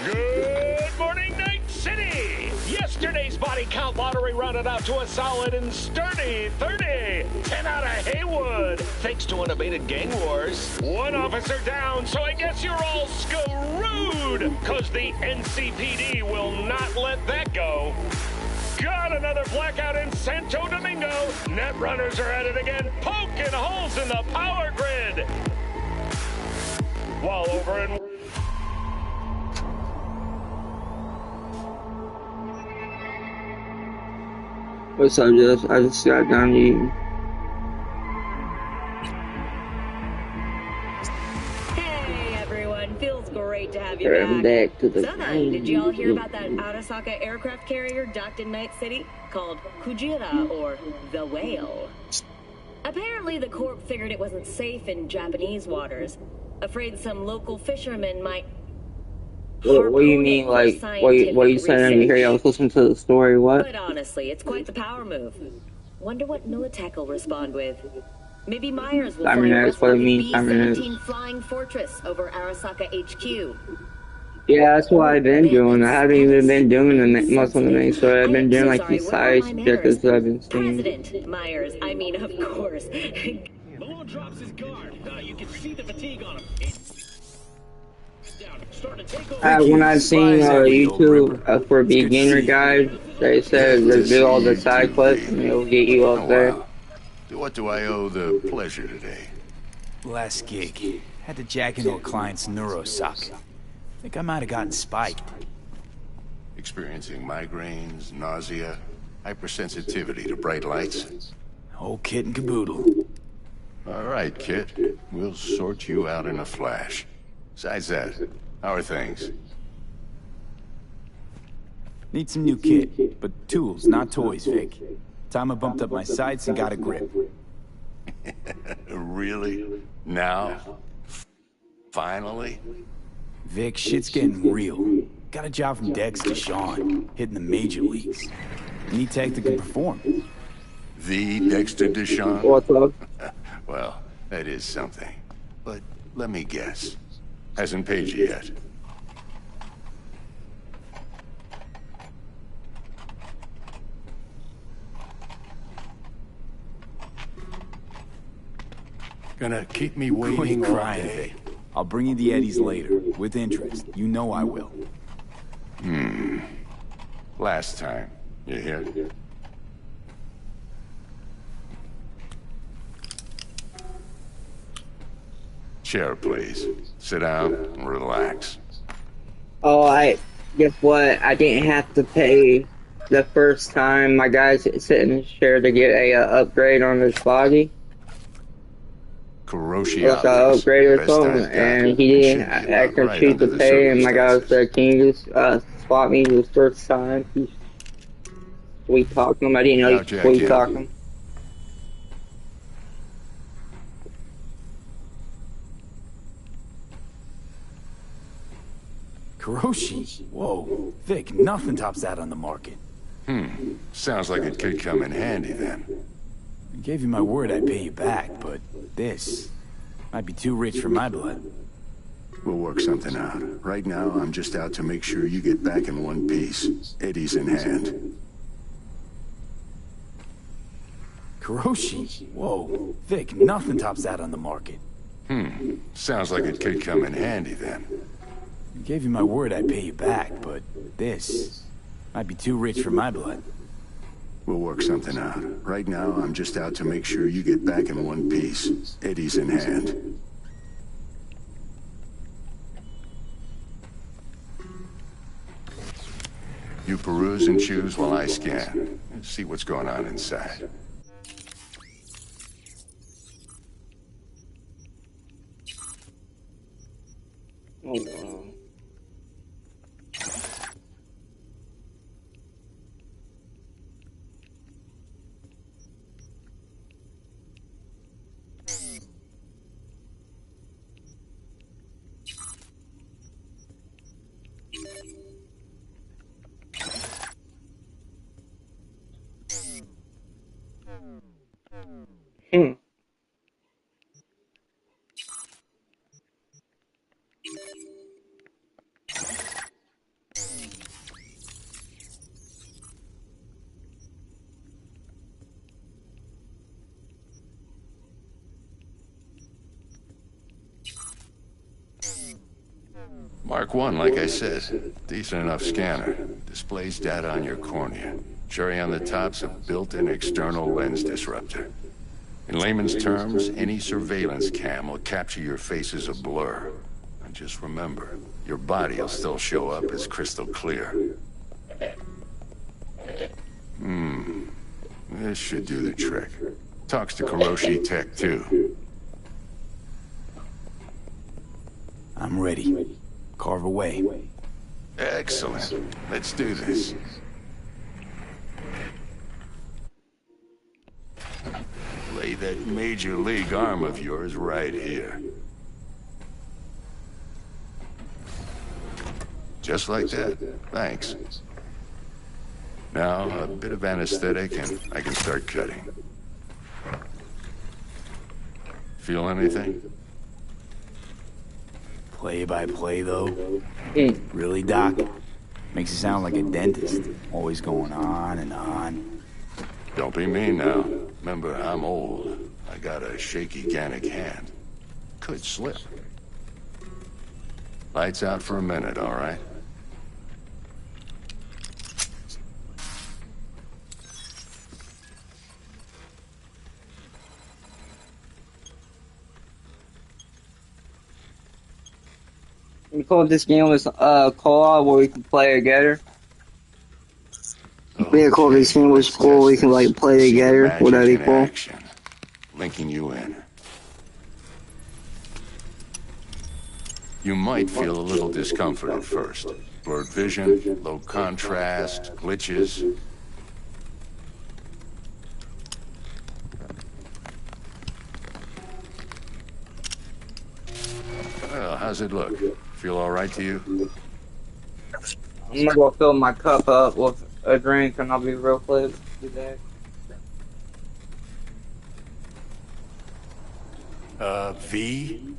Good morning, Night City! Yesterday's body count lottery rounded out to a solid and sturdy 30. 10 out of Haywood, thanks to unabated gang wars. One officer down, so I guess you're all screwed, cause the NCPD will not let that go. Got another blackout in Santo Domingo. Net runners are at it again, poking holes in the power grid. While over in What's up, Josh? I just got done eating. Hey everyone, feels great to have you I'm back. back to the So then, did you all hear about that Arasaka aircraft carrier docked in Night City called Kujira, or the Whale? Apparently the Corp figured it wasn't safe in Japanese waters, afraid some local fishermen might. What do you mean, like, what are you saying? Here, I was listening to the story, what? But honestly, it's quite the power move. Wonder what Militech will respond with. Maybe Myers will fly a B-17 Flying Fortress over Arasaka HQ. Yeah, that's what I've been doing. I haven't even been doing most of the main story. I've been doing, like, these side objectives that I've been seeing. President Myers, I mean, of course. Malone drops his guard. You can see the fatigue on him. When I seen YouTube for beginner guide, they said to do all the side quests and it'll get you up there. To what do I owe the pleasure today? Last gig. Had to jack into a client's neurosocket. Think I might have gotten spiked. Experiencing migraines, nausea, hypersensitivity to bright lights? Whole kit and caboodle. All right, kid. We'll sort you out in a flash. Besides that, how are things? Need some new kit, but tools, not toys, Vic. Time I bumped up my sights and got a grip. Really? Now? Finally? Vic, shit's getting real. Got a job from Dex to Sean, hitting the major leagues. Need tech that can perform. The Dexter Deshawn? What's up? Well, that is something. But let me guess. Hasn't paid you yet. Gonna keep me waiting all day. I'll bring you the Eddies later, with interest. You know I will. Last time. You hear? Chair, please. Sit down and relax. Oh, guess what? I didn't have to pay the first time my guys sit in his chair to get a upgrade on his body. Kuroshi Like an upgrade or something, and he didn't actually choose to pay, and my guy said, can you just spot me the first time? He's sweet talking him. I didn't know he sweet talking him. Kuroshi? Whoa. Vic, nothing tops that on the market. Sounds like it could come in handy then. I gave you my word I'd pay you back, but this might be too rich for my blood. We'll work something out. Right now, I'm just out to make sure you get back in one piece. Eddie's in hand. Kuroshi? Whoa. Vic, nothing tops that on the market. Sounds like it could come in handy then. I gave you my word I'd pay you back, but this might be too rich for my blood. We'll work something out. Right now, I'm just out to make sure you get back in one piece. Eddie's in hand. You peruse and choose while I scan. See what's going on inside. Oh, wow. Mark 1, like I said. Decent enough scanner. Displays data on your cornea. Cherry on the top's a built-in external lens disruptor. In layman's terms, any surveillance cam will capture your face as a blur. And just remember, your body will still show up as crystal clear. This should do the trick. Talks to Kiroshi Tech, too. I'm ready. Carve away. Excellent. Let's do this. Lay that major league arm of yours right here. Just like that. Thanks. Now, a bit of anesthetic and I can start cutting. Feel anything? Play by play, though? Really, Doc? Makes it sound like a dentist. Always going on and on. Don't be mean now. Remember, I'm old. I got a shaky Gannic hand. Could slip. Lights out for a minute, all right? We call this game was co-op where we can play together. We call this game was cool. We can like play together. Would that be cool? Linking you in. You might feel a little discomfort at first. Blurred vision, low contrast, glitches. Well, how's it look? Feel all right to you? I'm gonna go fill my cup up with a drink and I'll be real quick. Be back. V?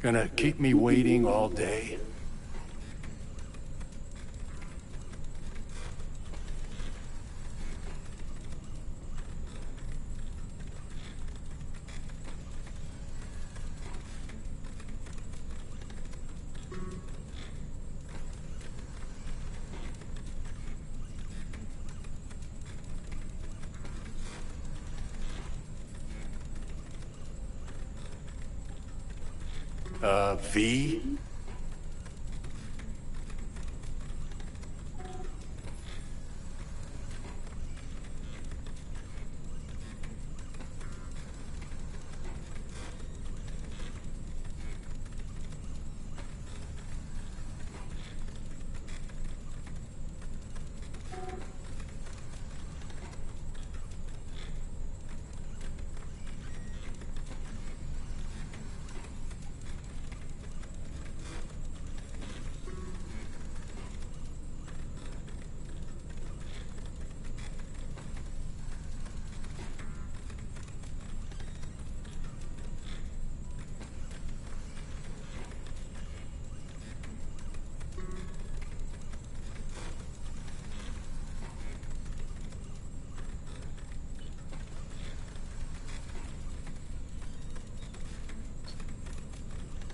Gonna keep me waiting all day? V?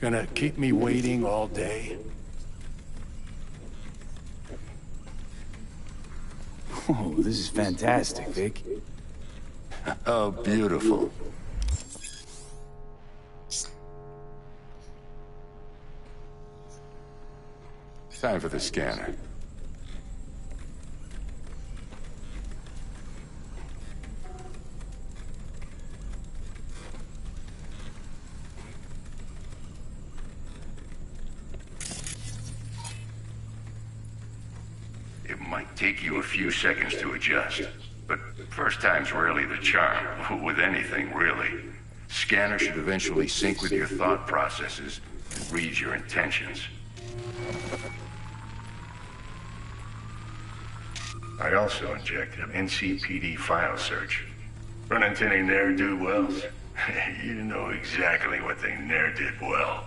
Gonna keep me waiting all day? Oh, this is fantastic, Vic. Oh, beautiful. Time for the scanner. It might take you a few seconds to adjust, but first time's rarely the charm, with anything, really. Scanner should eventually sync with your thought processes and read your intentions. I also injected an NCPD file search. Run into any ne'er-do-wells? You know exactly what they ne'er did well.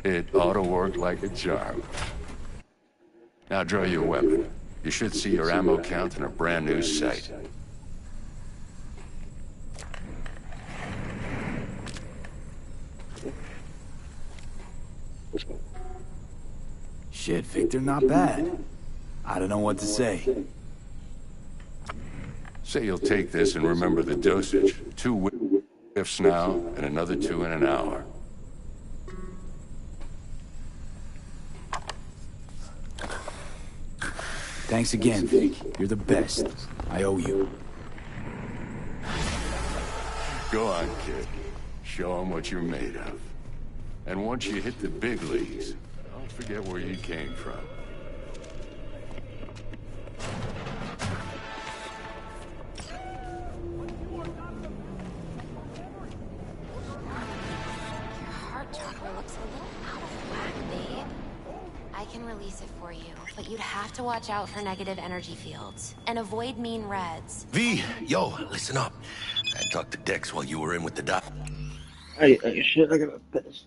It ought to work like a charm. Now draw your weapon. You should see your ammo count in a brand new sight. Shit, Victor, not bad. I don't know what to say. Say you'll take this and remember the dosage. 2 whiffs now, and another 2 in an hour. Thanks again, Vic. You're the best. I owe you. Go on, kid. Show them what you're made of. And once you hit the big leagues, don't forget where you came from. Your heart chakra looks a little out of whack, babe. I can release it for you, but you'd have to watch out for negative energy fields and avoid mean reds. V, yo, listen up. I talked to Dex while you were in with the doc. Hey, shit, I gotta piss.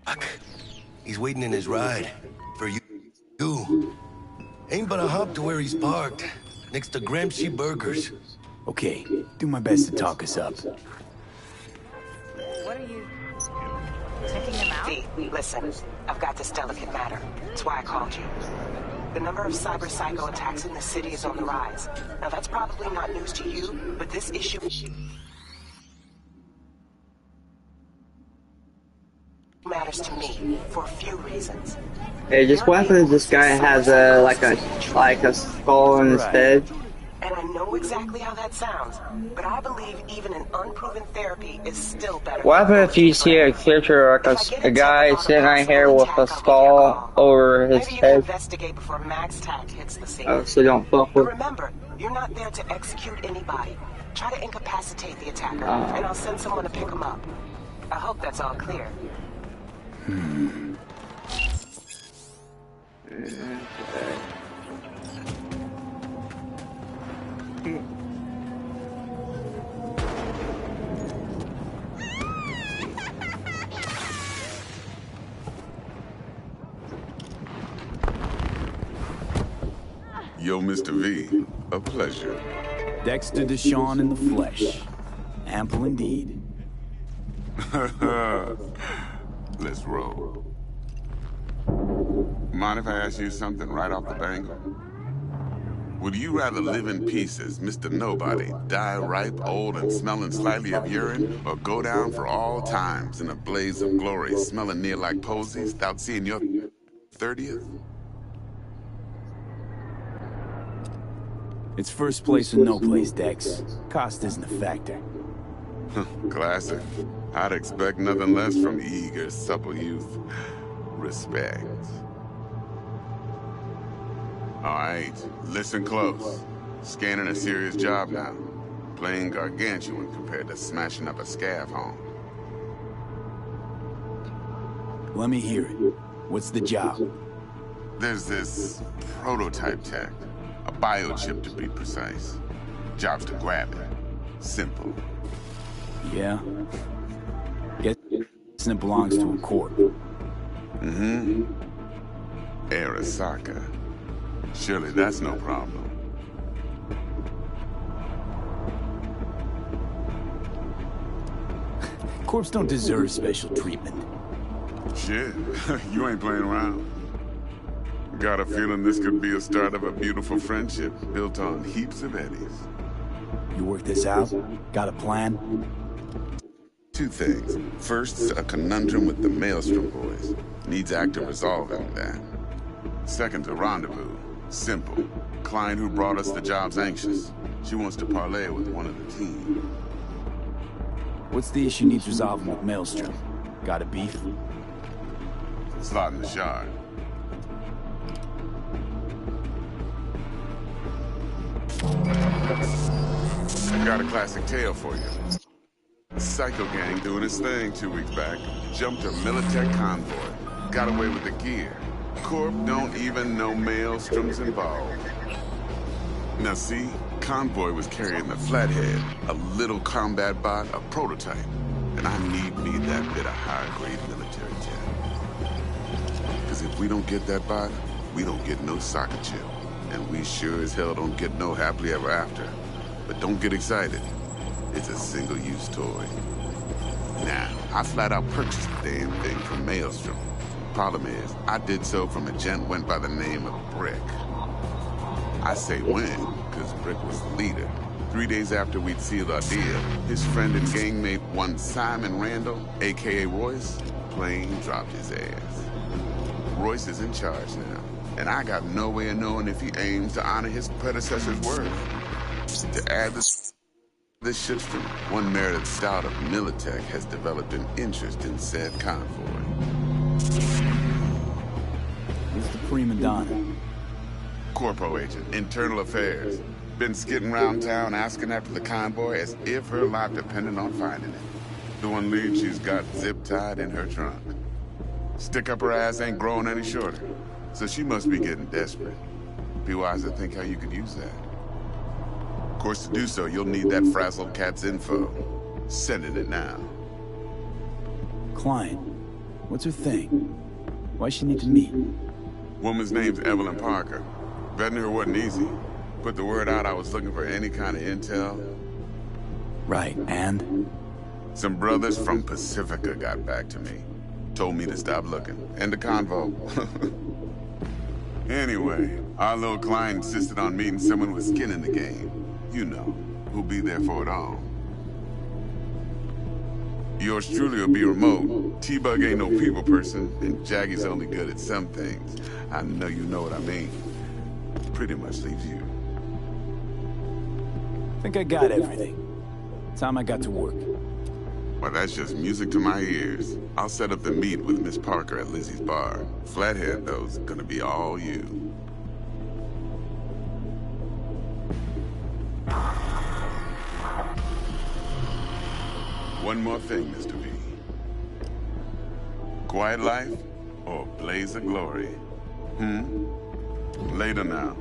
Fuck. He's waiting in his ride. For you. Ain't but a hop to where he's parked. Next to Gramsci Burgers. Okay, do my best to talk us up. What are you... checking them out? V, listen. I've got this delicate matter. That's why I called you. The number of cyber psycho attacks in the city is on the rise. Now that's probably not news to you, but this issue... matters to me for a few reasons. Hey, just weapons. This guy has a like a skull on his head. And I know exactly how that sounds, but I believe even an unproven therapy is still better. What happens if you see a picture like a guy sitting right here with a skull over his head? Investigate before Max Tack hits the scene. Oh, so don't fuck But with. remember, you're not there to execute anybody. Try to incapacitate the attacker, and I'll send someone to pick him up. I hope that's all clear. Yo, Mr. V, a pleasure. Dexter Deshawn in the flesh. Ample indeed. Let's roll. Mind if I ask you something right off the bangle? Would you rather live in peace as Mr. Nobody, die ripe, old, and smelling slightly of urine, or go down for all times in a blaze of glory, smelling near like posies, without seeing your 30th? It's first place or no place, Dex. Cost isn't a factor. Classic. I'd expect nothing less from eager, supple youth. Respect. All right, listen close. Scanning a serious job now. Playing gargantuan compared to smashing up a scav home. Let me hear it. What's the job? There's this prototype tech. A biochip to be precise. Job's to grab it. Simple. Yeah? Guessing it belongs to a corp. Mm-hmm. Arasaka. Surely that's no problem. Corps don't deserve special treatment. Shit, you ain't playing around. Got a feeling this could be a start of a beautiful friendship built on heaps of eddies. You work this out? Got a plan? Two things. First, a conundrum with the Maelstrom boys. Needs active resolving that. Second, a rendezvous. Simple. Client who brought us the job's anxious. She wants to parlay with one of the team. What's the issue needs resolving with Maelstrom? Got a beef? Slot in the shard. I got a classic tale for you. A psycho gang doing its thing 2 weeks back. Jumped a Militech convoy. Got away with the gear. Corp don't even know Maelstrom's involved. Now see, convoy was carrying the Flathead, a little combat bot, a prototype. And I need me that bit of high-grade military tech. Because if we don't get that bot, we don't get no soccer chip. And we sure as hell don't get no happily ever after. But don't get excited. It's a single-use toy. Now, I flat out purchased the damn thing from Maelstrom. Problem is, I did so from a gent went by the name of Brick. I say when, because Brick was the leader. 3 days after we'd sealed our deal, his friend and gangmate, one Simon Randall, a.k.a. Royce, plain dropped his ass. Royce is in charge now, and I got no way of knowing if he aims to honor his predecessor's word. To add this shitstorm, one Meredith Stout of Militech has developed an interest in said convoy. Who's the prima donna? Corpo agent, internal affairs. Been skidding around town asking after the convoy as if her life depended on finding it. The one lead she's got zip-tied in her trunk. Stick up her ass ain't growing any shorter, so she must be getting desperate. Be wise to think how you could use that. Of course, to do so, you'll need that frazzled cat's info. Sending it now. Client. What's her thing? Why she need to meet? Woman's name's Evelyn Parker. Vetting her wasn't easy. Put the word out I was looking for any kind of intel. Right, and? Some brothers from Pacifica got back to me. Told me to stop looking. End the convo. Anyway, our little client insisted on meeting someone with skin in the game. You know, who'll be there for it all. Yours truly will be remote. T-Bug ain't no people person, and Jaggy's only good at some things. I know you know what I mean. Pretty much leaves you. Think I got everything. Time I got to work. Well, that's just music to my ears. I'll set up the meet with Miss Parker at Lizzie's bar. Flathead, though's gonna be all you. One more thing, Mr. V. Quiet life or blaze of glory? Later now.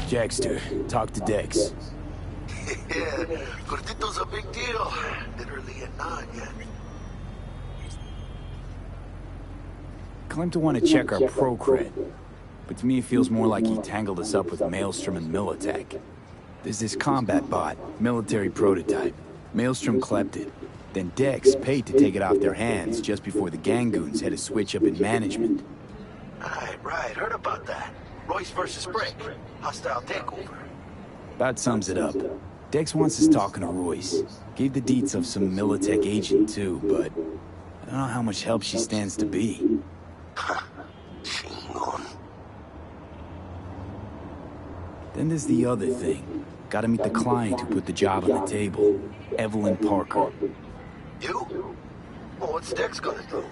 Jackster, talk to Dex. Yeah, Cortito's a big deal. Literally a nod yet. Claimed to want to check our pro-cred, but to me it feels more like he tangled us up with Maelstrom and Militech. There's this combat bot, military prototype. Maelstrom clept it. Then Dex paid to take it off their hands just before the Gangoons had a switch up in management. Right, heard about that. Royce versus Brick. Hostile takeover. That sums it up. Dex wants us talking to Royce. Gave the deets of some Militech agent too, but I don't know how much help she stands to be. Then there's the other thing. Gotta meet the client who put the job on the table. Evelyn Parker. You? Well, what's Dex gonna do?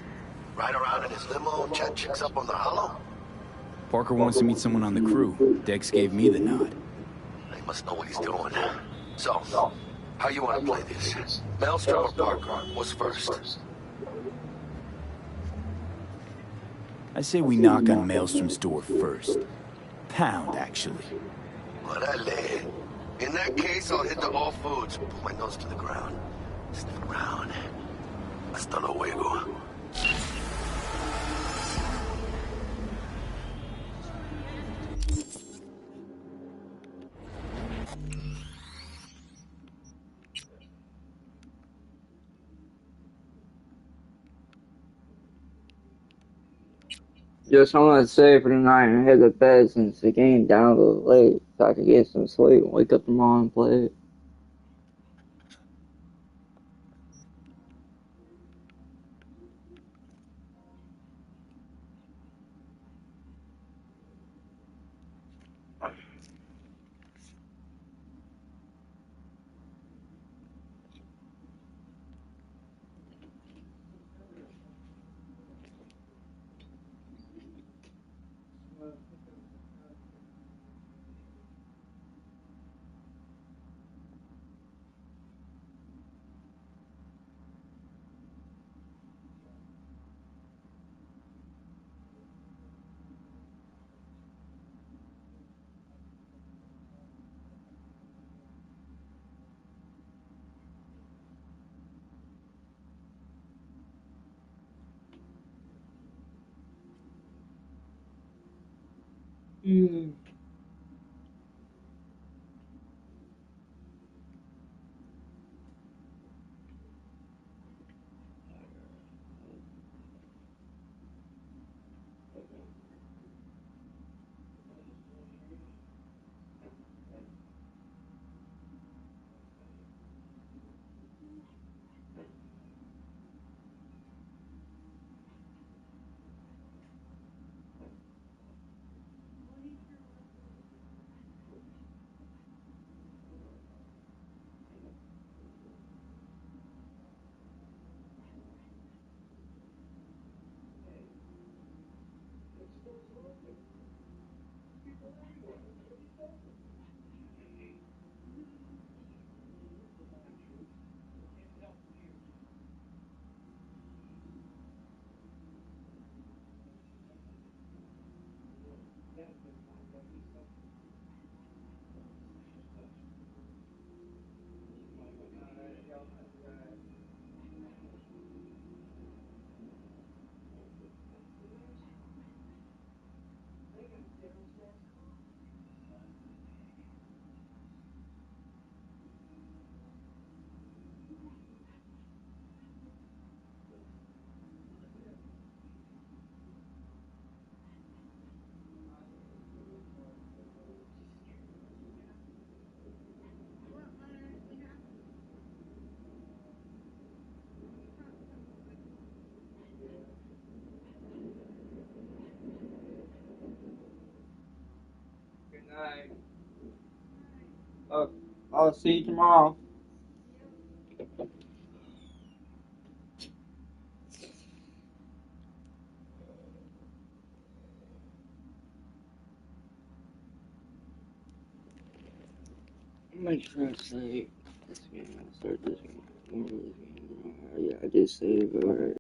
Ride around in his limo and chat chicks up on the hollow? Parker wants to meet someone on the crew. Dex gave me the nod. He must know what he's doing. So, how you want to play this? Maelstrom or Parker? What's first? I say we knock on Maelstrom's door first. Pound, actually. Orale. In that case, I'll hit the All Foods. Put my nose to the ground. Sniff around. Hasta luego. Just I'm gonna say for tonight and head to bed since the game down a little late so I could get some sleep and wake up tomorrow and play it. Good night. I'll see you tomorrow. I'm gonna try to save this game. I'll start this game. Yeah, I just saved it. Alright.